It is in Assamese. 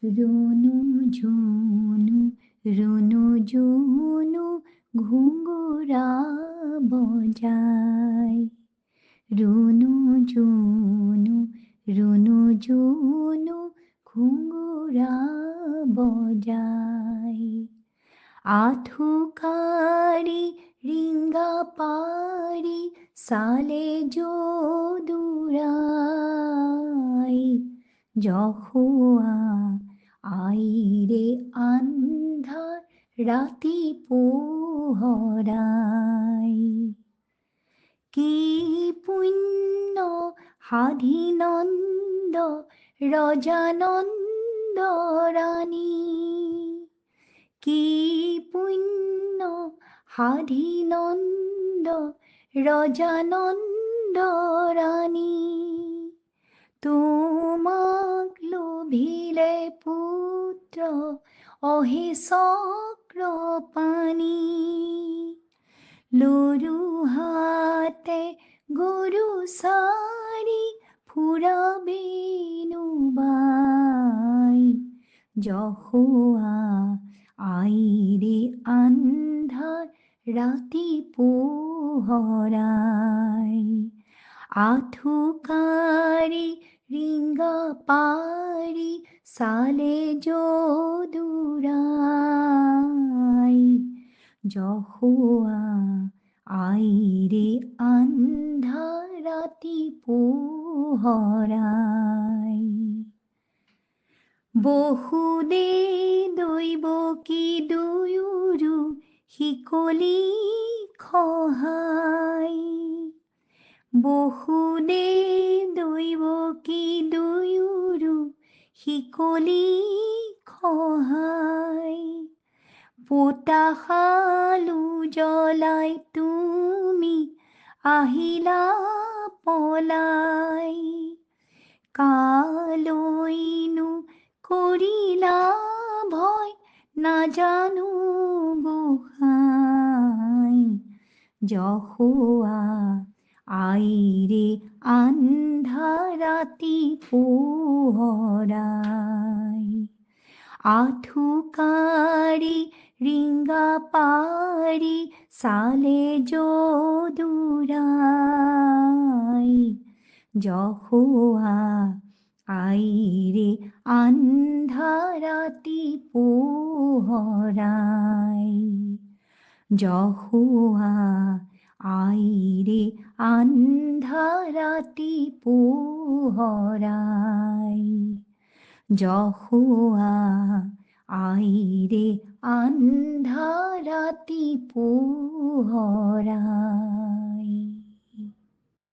রুনু ঝুনু রুনু ঝুনু ঘুঙুরা বজায়। রুনু ঝুনু রুনু ঝুনু ঘুঙুরা বজায়। আধুকারি রিঙ্গা পারি সালে যদুরাই। যহুয়া আইরে আন্ধার রাতি পোহরাই। কি পুণ্য হাধিনন্দ রজানন্দ রানী। কি পুণ্য হাধিনন্দ রজানন্দ রানী। তোমাক লোভিলে পুত্র অহে চক্ৰপাণি। লৰু হাতে গৰু চাৰি ফুৰাবেনো বাই। যহুৱা আইৰে আন্ধাৰ ৰাতি পোহৰাই। আধুকাৰি ৰিঙ্গা পাৰি সালে যদুৰাই। যহুয়া আইৰে আন্ধাৰ ৰাতি পোহৰাই। বহুদে দৈব কি দুয়ুৰু শিকলি খহাই। বহুদে দৈব কি দুয়ুৰু শিকলি খহাই। পোতাশালু জ্বলাই তুমি আহিলা পলাই। কালৈনো কৰিলা ভয় নাজানো গোসাঁই। যহুৱা আইৰে আন্ধাৰ ৰাতি পোহৰাই। আধুকারি রিঙ্গা পারি সালে যদুরাই। যহুয়া আইরে আন্ধার রাতি পোহরাই। যহুয়া আইরে আন্ধার রাতি পোহরাই। যহুয়া আইরে আন্ধার রাতি পোহরাই।